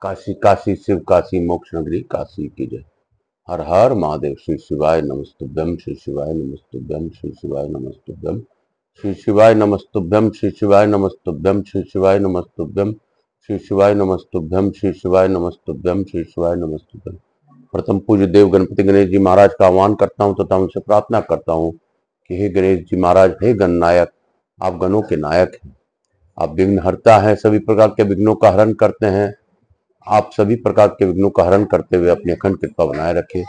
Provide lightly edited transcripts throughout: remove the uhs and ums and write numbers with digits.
काशी काशी शिव काशी मोक्ष नगरी काशी की जय। हर हर महादेव। श्री शिवाय नमस्तुभ्यम, श्री शिवाय नमस्तुभ्यम, श्री शिवाय नमस्तुभ्यम, श्री शिवाय नमस्तुभ्यम, श्री शिवाय नमस्तुभ्यम, श्री शिवाय नमस्तुभ्यम, श्री शिवाय नमस्तुभ्यम, श्री शिवाय नमस्तुभ्यम, श्री शिवाय नमस्तुभ्यम। प्रथम पूज्य देव गणपति गणेश जी महाराज का आह्वान करता हूँ तथा उनसे प्रार्थना करता हूँ कि हे गणेश जी महाराज, हे गणनायक, आप गणों के नायक हैं, आप विघ्न हरता है, सभी प्रकार के विघ्नों का हरण करते हैं। आप सभी प्रकार के विघ्नों का हरण करते हुए अपनी अखंड कृपा बनाए रखे।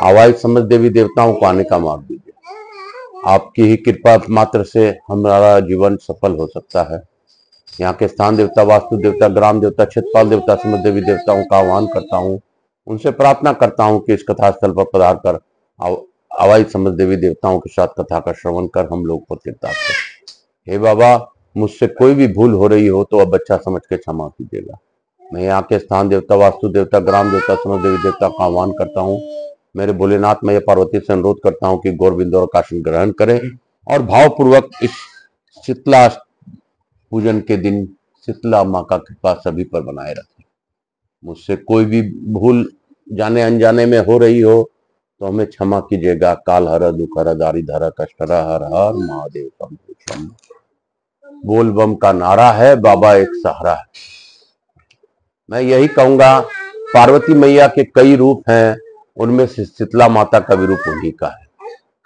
आवाज समझ देवी देवताओं को आने का मार्ग दीजिए। आपकी ही कृपा मात्र से हमारा जीवन सफल हो सकता है। यहाँ के स्थान देवता, वास्तु देवता, ग्राम देवता, क्षेत्रपाल देवता, समझ देवी देवताओं का आह्वान करता हूँ, उनसे प्रार्थना करता हूँ कि इस कथा स्थल पर पधार कर आवाज समझ देवी देवताओं के साथ कथा का श्रवण कर हम लोग को तीर्थार्थ करें। हे बाबा, मुझसे कोई भी भूल हो रही हो तो अब बच्चा समझ के क्षमा कीजिएगा। मैं यहाँ के स्थान देवता, वास्तु देवता, ग्राम देवता, समझ देवी देवता का आह्वान करता हूँ। मेरे भोलेनाथ, मैं पार्वती से अनुरोध करता हूँ कि गौर बिंदु और काशन ग्रहण करें और भावपूर्वक इस शीतला पूजन के दिन शीतला माँ का कृपा सभी पर बनाए रखें। मुझसे कोई भी भूल जाने अनजाने में हो रही हो तो हमें क्षमा कीजिएगा। काल हर, दुख हर, दारिद हर, कष्ट हर, हर हर महादेव शंभु शंभु। बोल बम का नारा है, बाबा एक सहारा है। मैं यही कहूंगा, पार्वती मैया के कई रूप हैं, उनमें से शीतला माता का भी रूप उन्हीं का है।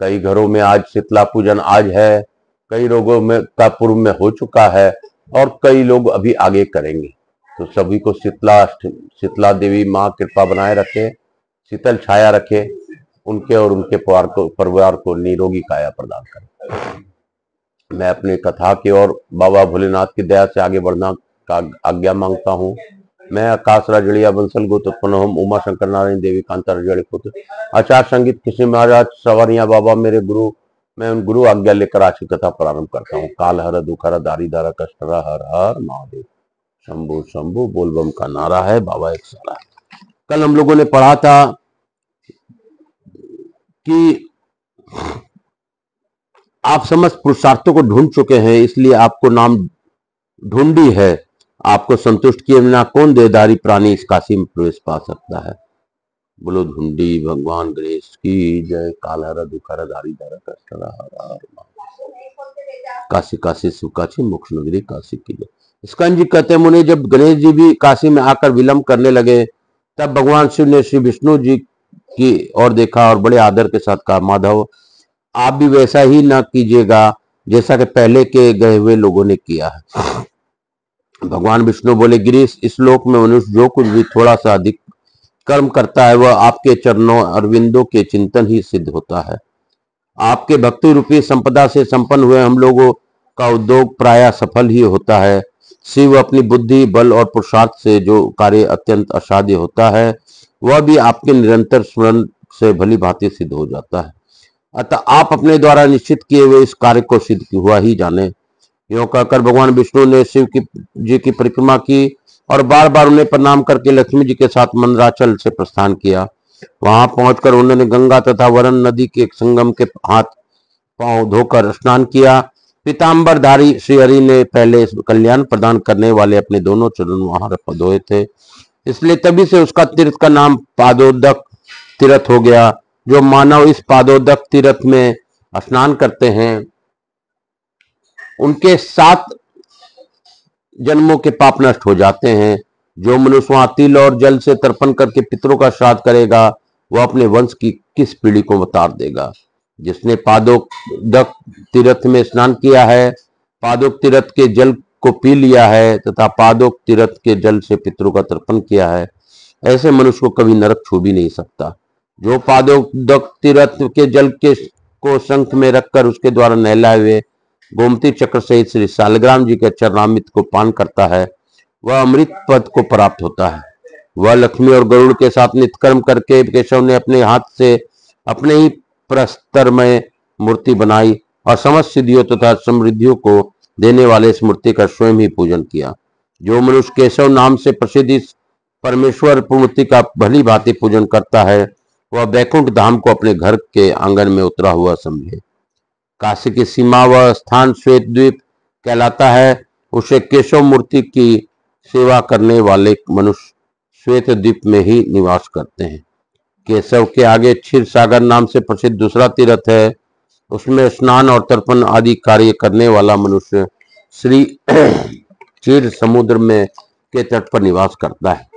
कई घरों में आज शीतला पूजन आज है, कई लोगों में का पूर्व में हो चुका है और कई लोग अभी आगे करेंगे। तो सभी को शीतला देवी माँ कृपा बनाए रखे, शीतल छाया रखे, उनके और उनके परिवार को निरोगी काया प्रदान करे। मैं अपनी कथा की ओर बाबा भोलेनाथ की दया से आगे बढ़ना का आज्ञा मांगता हूँ। मैं आकाश राजड़िया बंसल गोत्र उत्पन्न होम उमा शंकर नारायण देवी कांता रजड़े पुत्र आचार्य संगीत कृष्ण महाराज सवारिया बाबा मेरे गुरु। मैं उन गुरु आज्ञा लेकर आज की कथा प्रारंभ करता हूँ। काल हर, दुख हर, दारिद हर, कष्ट हर, हर हर महादेव शंभु शंभु। बोलबम का नारा है, बाबा एक सहारा है। कल हम लोगों ने पढ़ा था कि आप समस्त पुरुषार्थों को ढूंढ चुके हैं, इसलिए आपको नाम ढूंढी है। आपको संतुष्ट किए बिना कौन देहधारी प्राणी इस काशी में प्रवेश पा सकता है। बोलो ढूंढी भगवान गणेश की जय। काल हर, दुख हर, दारिद हर, कष्ट हर, हर हर काशी काशी शिव काशी मोक्ष नगरी काशी की जय। स्कंद जी कहते हैं, मुने जब गणेश जी भी काशी में आकर विलंब करने लगे तब भगवान शिव ने श्री विष्णु जी की ओर देखा और बड़े आदर के साथ कहा, माधव आप भी वैसा ही ना कीजिएगा जैसा कि पहले के गए हुए लोगों ने किया है। भगवान विष्णु बोले, गिरीश, इस लोक में मनुष्य जो कुछ भी थोड़ा सा अधिक कर्म करता है वह आपके चरणों अरविंदों के चिंतन ही सिद्ध होता है। आपके भक्ति रूपी संपदा से संपन्न हुए हम लोगों का उद्योग प्रायः सफल ही होता है। शिव अपनी बुद्धि, बल और पुरुषार्थ से जो कार्य अत्यंत असाध्य होता है वह भी आपके निरंतर स्मरण से भली भांति सिद्ध हो जाता है। अतः आप अपने द्वारा निश्चित किए हुए इस कार्य को सिद्ध हुआ ही जाने। यूं कहकर भगवान विष्णु ने शिव जी की परिक्रमा की और बार बार उन्हें प्रणाम करके लक्ष्मी जी के साथ मंदराचल से प्रस्थान किया। वहां पहुंचकर उन्होंने गंगा तथा वरण नदी के संगम के हाथ पांव धोकर स्नान किया। पीताम्बरधारी श्री हरि ने पहले कल्याण प्रदान करने वाले अपने दोनों चरण वहां धोए थे, इसलिए तभी से उसका तीर्थ का नाम पादोदक तीर्थ हो गया। जो मानव इस पादोदक तीर्थ में स्नान करते हैं उनके 7 जन्मों के पाप नष्ट हो जाते हैं। जो मनुष्य वहां तिल और जल से तर्पण करके पितरों का श्राद्ध करेगा वह अपने वंश की किस पीढ़ी को उतार देगा। जिसने पादोदक तीर्थ में स्नान किया है, पादोक तीर्थ के जल को पी लिया है तथा पादोक तीर्थ के जल से पितरों का तर्पण किया है, ऐसे मनुष्य को कभी नरक छू भी नहीं सकता। जो पादोदक तीर्थ के जल को शंख में रखकर उसके द्वारा नहलाए हुए गोमती चक्र सहित श्री सालग्राम जी के चरणामृत को पान करता है वह अमृत पद को प्राप्त होता है। वह लक्ष्मी और गरुड़ के साथ नित्यकर्म करके केशव ने अपने हाथ से अपने ही प्रस्तरमय मूर्ति बनाई और समस्त सिद्धियों तथा समृद्धियों को देने वाले इस मूर्ति का स्वयं ही पूजन किया। जो मनुष्य केशव नाम से प्रसिद्ध इस परमेश्वर मूर्ति का भली भांति पूजन करता है वह वैकुंठ धाम को अपने घर के आंगन में उतरा हुआ समझे। काशी की सीमा व स्थान श्वेत द्वीप कहलाता है। उसे केशव मूर्ति की सेवा करने वाले मनुष्य श्वेत द्वीप में ही निवास करते हैं। केशव के आगे क्षीर सागर नाम से प्रसिद्ध दूसरा तीर्थ है। उसमें स्नान और तर्पण आदि कार्य करने वाला मनुष्य श्री क्षीर समुद्र में के तट पर निवास करता है।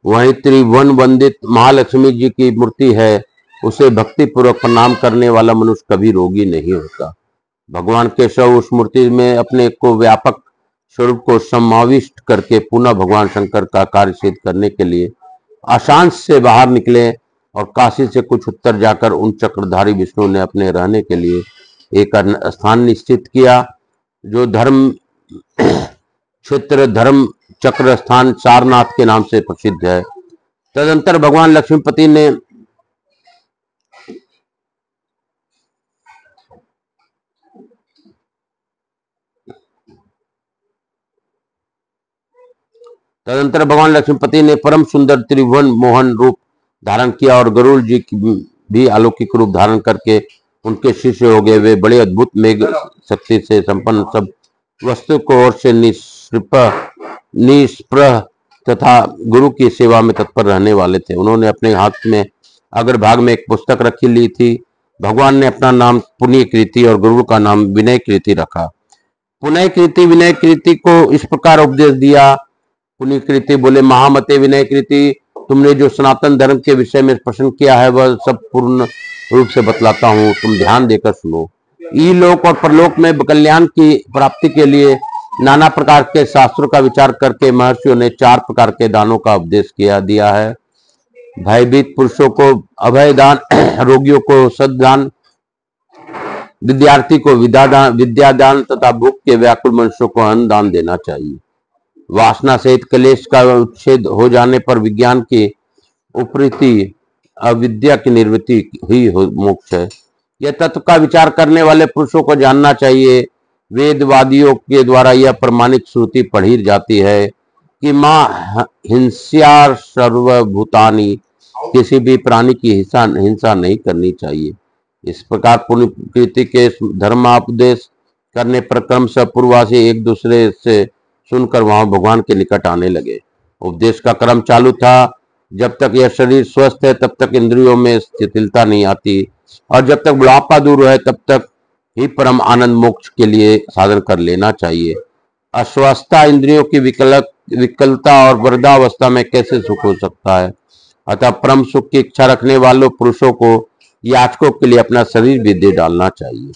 वहीं त्रिभुवन वंदित महालक्ष्मी जी की मूर्ति है। उसे भक्ति पूर्वक प्रणाम करने वाला मनुष्य कभी रोगी नहीं होता। भगवान केशव उस मूर्ति में अपने को व्यापक स्वरूप को समाविष्ट करके पुनः भगवान शंकर का कार्य सिद्ध करने के लिए अशांत से बाहर निकले और काशी से कुछ उत्तर जाकर उन चक्रधारी विष्णु ने अपने रहने के लिए एक स्थान निश्चित किया, जो धर्म क्षेत्र धर्म चक्र स्थान सारनाथ के नाम से प्रसिद्ध है। तदंतर भगवान लक्ष्मीपति ने परम सुंदर त्रिभुवन मोहन रूप धारण किया और गरुड़ जी की भी अलौकिक रूप धारण करके उनके शिष्य हो गए। वे बड़े अद्भुत मेघ शक्ति से संपन्न सब वस्तु को ओर से निष्प्रह तथा गुरु की सेवा में तत्पर रहने वाले थे। उन्होंने अपने हाथ में अग्रभाग में एक पुस्तक रखी ली थी। भगवान ने अपना नाम पुण्य कृति और गुरु का नाम विनय कृति रखा। पुण्य कृति विनय कृति को इस प्रकार उपदेश दिया। पुण्य कृति बोले, महामते विनय कृति, तुमने जो सनातन धर्म के विषय में प्रश्न किया है वह सब पूर्ण रूप से बतलाता हूँ, तुम ध्यान देकर सुनो। इलोक और परलोक में कल्याण की प्राप्ति के लिए नाना प्रकार के शास्त्रों का विचार करके महर्षियों ने 4 प्रकार के दानों का उपदेश दिया है। भयभीत पुरुषों को अभय दान, रोगियों को सद्दान, विद्यार्थी को विद्यादान तथा भूख के व्याकुल मनुष्यों को अन्न दान देना चाहिए। वासना सहित क्लेश का उच्छेद हो जाने पर विज्ञान की उपरीति अविद्या की निवृत्ति ही मोक्ष है। यह तत्व का विचार करने वाले पुरुषों को जानना चाहिए। वेदवादियों के द्वारा यह प्रमाणित श्रुति पढ़ी जाती है कि मां हिंसा सर्वभूतानि, किसी भी प्राणी की हिंसा नहीं करनी चाहिए। इस प्रकार पुण्य कृति के धर्मापदेश करने पर क्रमशः पूर्ववासी एक दूसरे से सुनकर वहां भगवान के निकट आने लगे। उपदेश का क्रम चालू था। जब तक यह शरीर स्वस्थ है तब तक इंद्रियों में शिथिलता नहीं आती, और जब तक बुढ़ापा दूर है तब तक ही परम आनंद मोक्ष के लिए साधन कर लेना चाहिए। अस्वस्थता इंद्रियों की विकलता और वृद्धावस्था में कैसे सुख हो सकता है। अतः परम सुख की इच्छा रखने वालों पुरुषों को याचकों के लिए अपना शरीर भी दे डालना चाहिए।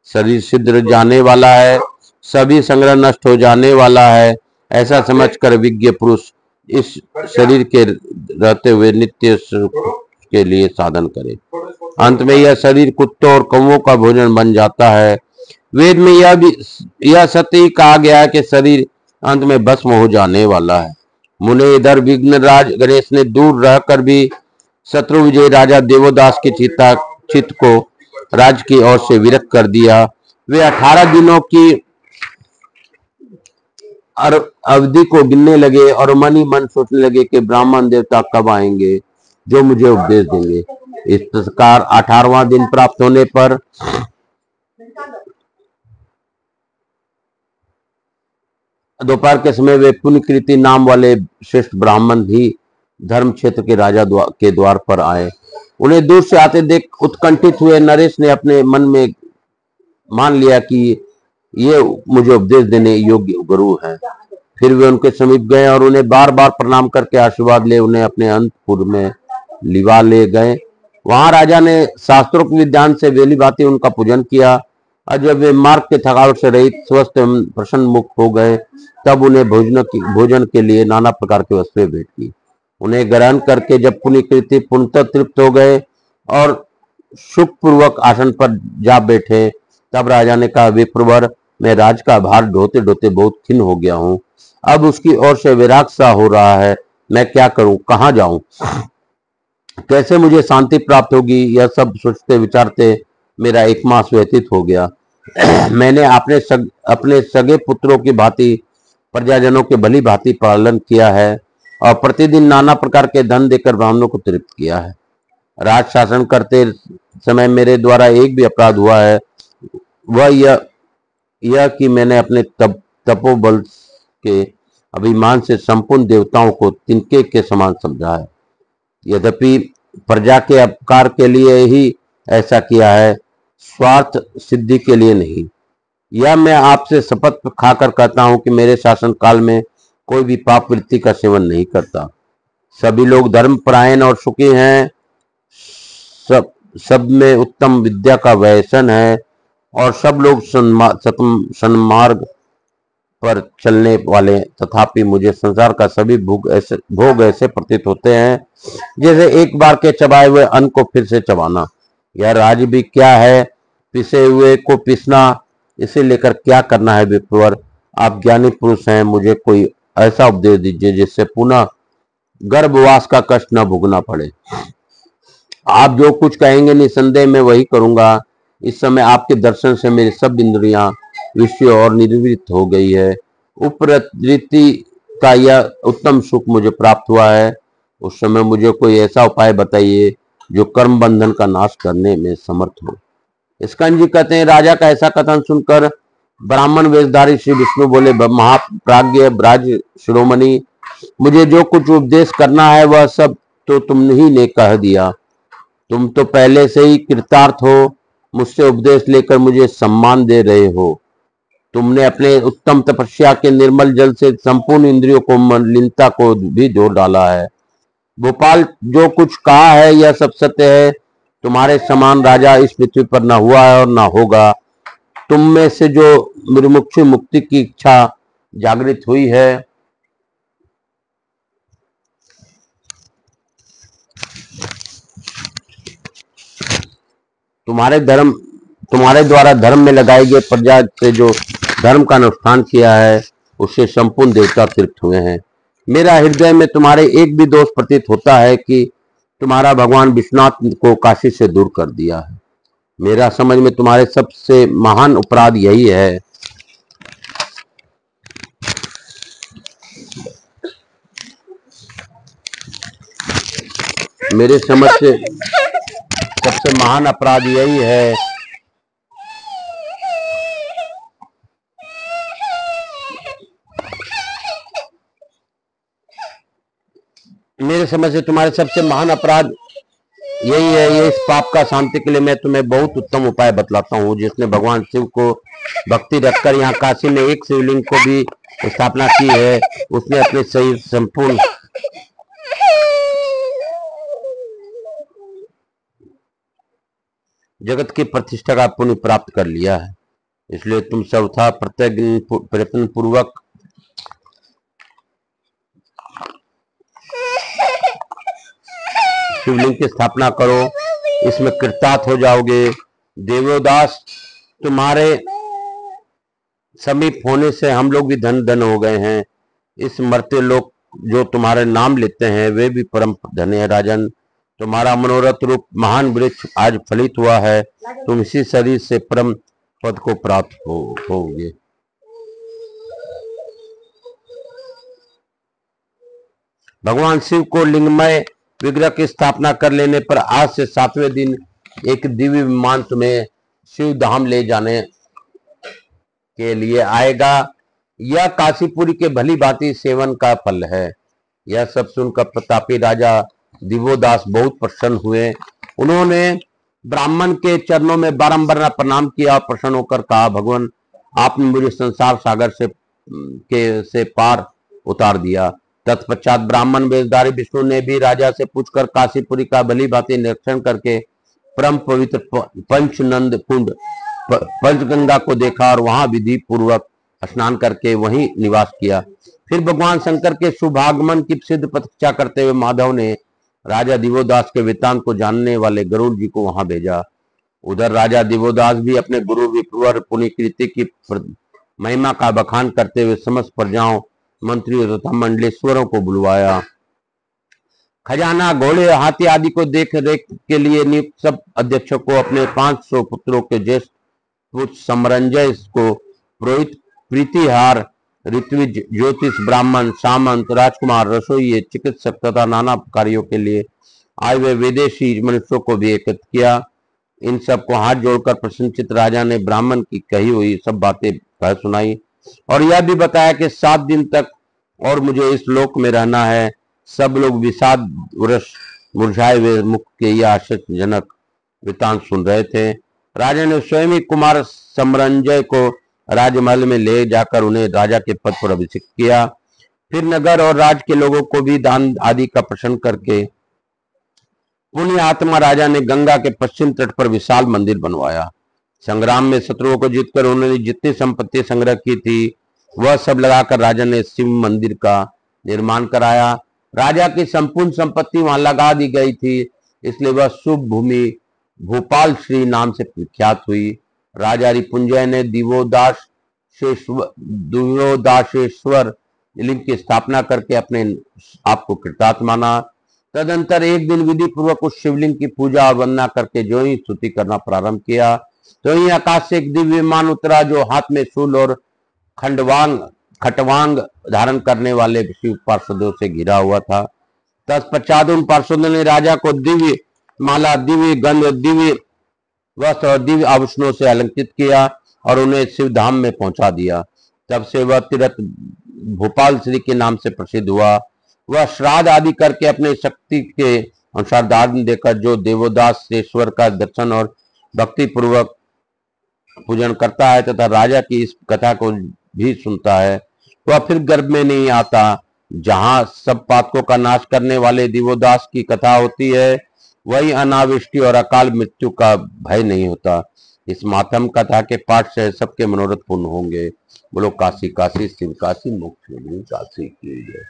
शरीर सिद्ध जाने वाला है, सभी संग्रह नष्ट हो जाने वाला है, ऐसा समझकर विज्ञ पुरुष इस शरीर के रहते हुए नित्य सुख के लिए साधन करे। अंत में यह शरीर कुत्तों और कौवों का भोजन बन जाता है। वेद में यह सत्य कहा गया है कि शरीर अंत में भस्म हो जाने वाला है। मुने इधर विघ्नराज गणेश ने दूर रहकर भी शत्रु विजय राजा देवोदास की चित्त को राज की ओर से विरक्त कर दिया। वे 18 दिनों की अवधि को गिनने लगे और मन ही मन सोचने लगे कि ब्राह्मण देवता कब आएंगे जो मुझे उपदेश देंगे। इस प्रकार 18वां दिन प्राप्त होने पर दोपहर के समय वे पुण्यकृति नाम वाले श्रेष्ठ ब्राह्मण ही धर्म क्षेत्र के राजा के द्वार पर आए। उन्हें दूर से आते देख उत्कंठित हुए नरेश ने अपने मन में मान लिया कि ये मुझे उपदेश देने योग्य गुरु हैं। फिर वे उनके समीप गए और उन्हें बार बार प्रणाम करके आशीर्वाद ले उन्हें अपने अंतपुर में लिवा ले गए। वहां राजा ने शास्त्रों के विज्ञान से वेली भांति उनका पूजन किया, और जब वे मार्ग के थकावट से रहित स्वस्थ एवं प्रसन्न मुक्त हो गए तब उन्हें भोजन के लिए नाना प्रकार के वस्तुएं भेंट की। उन्हें ग्रहण करके जब पुण्यकृति पूर्णतः तृप्त हो गए और सुखपूर्वक आसन पर जा बैठे तब राजा ने कहा, विप्रवर, मैं राज का भार ढोते ढोते बहुत खिन्न हो गया हूँ। अब उसकी ओर से विराग सा हो रहा है। मैं क्या करूं, कहाँ जाऊं, कैसे मुझे शांति प्राप्त होगी। यह सब सोचते विचारते मेरा 1 मास व्यतीत हो गया। मैंने अपने सगे पुत्रों की भांति प्रजाजनों के भली भांति पालन किया है और प्रतिदिन नाना प्रकार के धन देकर ब्राह्मणों को तृप्त किया है। राज शासन करते समय मेरे द्वारा एक भी अपराध हुआ है, वह यह कि मैंने अपने तपोबल के अभिमान से संपूर्ण देवताओं को तिनके के समान समझा है। यद्यपि प्रजा के उपकार के लिए ही ऐसा किया है, स्वार्थ सिद्धि के लिए नहीं। यह मैं आपसे शपथ खाकर कहता हूं कि मेरे शासन काल में कोई भी पाप वृत्ति का सेवन नहीं करता। सभी लोग धर्मपरायण और सुखी हैं। सब में उत्तम विद्या का व्यसन है और सब लोग सन्मार्ग पर चलने वाले। तथापि मुझे संसार का सभी भोग ऐसे प्रतीत होते हैं जैसे एक बार के चबाए हुए अन्न को फिर से चबाना। यह राज भी क्या है, पिसे हुए को पिसना। इसे लेकर क्या करना है विप्रवर? आप ज्ञानी पुरुष हैं, मुझे कोई ऐसा उपदेश दीजिए जिससे पुनः गर्भवास का कष्ट न भोगना पड़े। आप जो कुछ कहेंगे निसंदेह मैं वही करूंगा। इस समय आपके दर्शन से मेरी सब इंद्रियां विषय और निर्वृत्त हो गई है। उपरति का यह उत्तम सुख मुझे प्राप्त हुआ है। उस समय मुझे कोई ऐसा उपाय बताइए जो कर्म बंधन का नाश करने में समर्थ हो। स्कंद जी कहते हैं, राजा का ऐसा कथन सुनकर ब्राह्मण वेशधारी श्री विष्णु बोले, महाप्राज्ञ ब्राज शिरोमणि, मुझे जो कुछ उपदेश करना है वह सब तो तुम ही ने कह दिया। तुम तो पहले से ही कृतार्थ हो, मुझसे उपदेश लेकर मुझे सम्मान दे रहे हो। तुमने अपने उत्तम तपस्या के निर्मल जल से संपूर्ण इंद्रियों को मलिनता को भी धो डाला है। भोपाल जो कुछ कहा है यह सब सत्य है। तुम्हारे समान राजा इस पृथ्वी पर न हुआ है और न होगा। तुम में से जो मुमुक्षु मुक्ति की इच्छा जागृत हुई है, तुम्हारे द्वारा धर्म में लगाई गई प्रजा से जो धर्म का अनुष्ठान किया है उससे संपूर्ण देवता तृप्त हुए हैं। मेरा हृदय में तुम्हारे एक भी दोष प्रतीत होता है कि तुम्हारा भगवान विश्वनाथ को काशी से दूर कर दिया है। मेरा समझ में तुम्हारे सबसे महान अपराध यही है। मेरे समझ से सबसे महान अपराध यही है मेरे समझ से तुम्हारे सबसे महान अपराध यही है। ये इस पाप का शांति के लिए मैं तुम्हें बहुत उत्तम उपाय बतलाता हूँ। जिसने भगवान शिव को भक्ति रखकर यहाँ काशी में एक शिवलिंग को भी स्थापना की है, उसने अपने शरीर संपूर्ण जगत की प्रतिष्ठा का पुण्य प्राप्त कर लिया है। इसलिए तुम सर्वथा प्रयत्न पूर्वक शिवलिंग की स्थापना करो, इसमें कृतार्थ हो जाओगे। देवोदास, तुम्हारे समीप होने से हम लोग भी धन धन हो गए हैं। इस मरते लोग जो तुम्हारे नाम लेते हैं वे भी परम धन्य है। राजन, तुम्हारा मनोरथ रूप महान वृक्ष आज फलित हुआ है। तुम इसी शरीर से परम पद को प्राप्त होगे। भगवान शिव को लिंगमय विग्रह की स्थापना कर लेने पर आज से 7वें दिन एक दिव्य विमान तुम्हें शिव धाम ले जाने के लिए आएगा। यह काशीपुरी के भली भांति सेवन का फल है। यह सब सुनकर प्रतापी राजा दिवोदास बहुत प्रसन्न हुए। उन्होंने ब्राह्मण के चरणों में बारंबार प्रणाम किया और प्रसन्न होकर कहा, भगवान, आपने मुझे संसार सागर से पार उतार दिया। तत्पश्चात ब्राह्मण वेशधारी विष्णु ने भी राजा से पूछकर काशीपुरी का भली भांति निरीक्षण करके परम पवित्र पंचनंद कुंड पंचगंगा को देखा और वहां विधि पूर्वक स्नान करके वहीं निवास किया। फिर भगवान शंकर के शुभागमन की सिद्ध प्रतीक्षा करते हुए माधव ने राजा दिवोदास के वृत्तांत को जानने वाले गरुड़ जी को वहां भेजा। उधर राजा दिवोदास भी अपने गुरु विप्रवर पुण्यकृति की महिमा का बखान करते हुए समस्त प्रजाओं, मंत्रियों तथा मंडलेश्वरों को बुलवाया। खजाना, घोड़े, हाथी आदि को देख रेख के लिए नियुक्त सब अध्यक्षों को अपने 500 पुत्रों के ज्येष्ठ पुत्र समरंजय को पुरोहित, प्रीतिहार, ऋत्विज, ज्योतिष, ब्राह्मण, सामंत, राजकुमार, रसोई, चिकित्सक तथा नाना कार्यों के लिए आए हुए विदेशी मनुष्यों को भी एकत्र किया। इन सब को हाथ जोड़कर प्रसन्नचित्त राजा ने ब्राह्मण की कही हुई सब बातें कह सुनाई और यह भी बताया कि 7 दिन तक और मुझे इस लोक में रहना है। सब लोग विषाद वृष मुरझाए हुए मुख के यह आश्चर्यजनक वृतांत सुन रहे थे। राजा ने स्वयं ही कुमार समरंजय को राजमहल में ले जाकर उन्हें राजा के पद पर अभिषिक्त किया। फिर नगर और राज्य के लोगों को भी दान आदि का प्रश्न करके पुण्य आत्मा राजा ने गंगा के पश्चिम तट पर विशाल मंदिर बनवाया। संग्राम में शत्रुओं को जीतकर उन्होंने जितनी संपत्ति संग्रह की थी वह सब लगाकर राजा ने शिव मंदिर का निर्माण कराया। राजा की संपूर्ण संपत्ति वहां लगा दी गई थी, इसलिए वह शुभ भूमि भोपाल श्री नाम से विख्यात हुई। राजा रिपुंजय ने दिवोदासेश्वर लिंग की स्थापना करके अपने आप को कृतार्थ माना। तदंतर एक दिन विधि पूर्वक उस शिवलिंग की पूजा और वंदना करके जो ही स्तुति करना प्रारंभ किया तो ही आकाश से एक दिव्य विमान उतरा जो हाथ में शूल और खटवांग धारण करने वाले शिव पार्षदों से घिरा हुआ था। तत्पश्चात उन पार्षदों ने राजा को दिव्य माला, दिव्य गंध, दिव्य वस्त्र और दिव्य आभूषणों से अलंकृत किया और उन्हें शिव धाम में पहुंचा दिया। तब से वह तीर्थ भोपाल श्री के नाम से प्रसिद्ध हुआ। वह श्राद्ध आदि करके अपने शक्ति के अनुसार दान देकर जो देवोदासेश्वर का दर्शन और भक्ति पूर्वक पूजन करता है तथा राजा की इस कथा को भी सुनता है वह फिर गर्भ में नहीं आता। जहां सब पातकों का नाश करने वाले दिवोदास की कथा होती है वही अनावृष्टि और अकाल मृत्यु का भय नहीं होता। इस मातम कथा के पाठ से सबके मनोरथ पूर्ण होंगे। बोलो काशी काशी शिव काशी मोक्ष काशी की जय।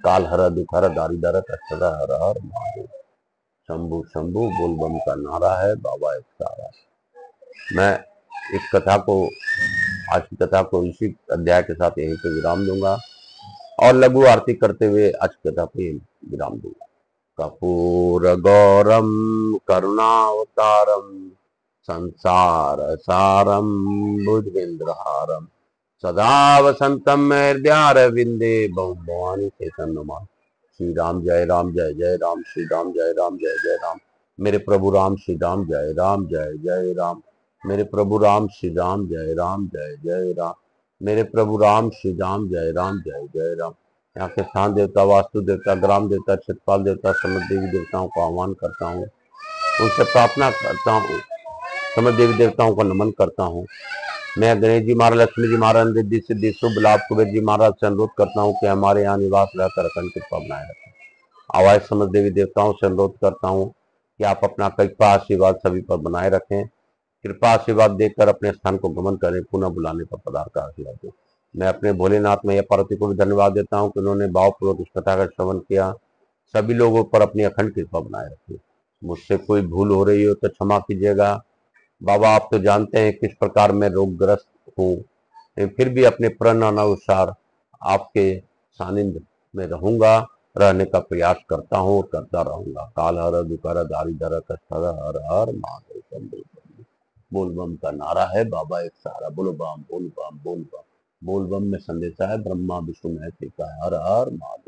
काल हर दुख हर दारिद्र हर हर महादेव। शंभु शंभु बोल बम का नारा है, बाबा एक सारा। मैं इस कथा को, आज की कथा को इसी अध्याय के साथ यहीं पे विराम दूंगा और लघु आरती करते हुए आज की कथा पे विराम दूंगा। कपूर गौरम करुणावतारम संसार सारम भुजगेंद्रहारम सदा वसंतम हृदयारविंदे भवानी चेतन नमा। श्री राम जय राम जय जय राम, श्री राम जय राम जय जय राम। मेरे प्रभु राम श्री राम जय राम जय जय राम। मेरे प्रभु राम श्री राम जय राम जय जय राम। मेरे प्रभु राम श्री राम जय राम जय जय राम। यहाँ के स्थान देवता, वास्तु देवता, ग्राम देवता, क्षेत्रपाल देवता, समस्त देवी देवताओं का आह्वान करता हूँ, उनसे प्रार्थना करता हूँ, समस्त देवी देवताओं को नमन करता हूँ। मैं गणेश जी महाराज, लक्ष्मी जी महाराज, रिद्धि सिद्धि शुभ लाभ कुबेर जी महाराज से अनुरोध करता हूँ कि हमारे यहाँ निवास रहकर अखंड कृपा बनाए रखें। आवाज समस्त देवी देवताओं से अनुरोध करता हूँ कि आप अपना कृपा आशीर्वाद सभी पर बनाए रखें। कृपा आशीर्वाद देकर अपने स्थान को गमन करें, पुनः बुलाने पर पधार का आशीर्वाद दें। मैं अपने भोलेनाथ मैया पार्वती को भी धन्यवाद देता हूँ कि उन्होंने भावपूर्वक इस कथा का श्रवण किया। सभी लोगों पर अपनी अखंड कृपा बनाए रखें। मुझसे कोई भूल हो रही हो तो क्षमा कीजिएगा। बाबा आप तो जानते हैं किस प्रकार मैं रोगग्रस्त हूँ, फिर भी अपने प्रण अनुसार आपके सानिध्य में रहूंगा, रहने का प्रयास करता हूँ और करता रहूंगा। काल हर दुखहर दारिद्र कष्ट हर हर महादेव। बोल बम का नारा है, बाबा एक सारा। बोलो बम बोल बम बोल बम। बोल बम में संदेशा है ब्रह्मा विष्णु महेश का। हर हर महादेव।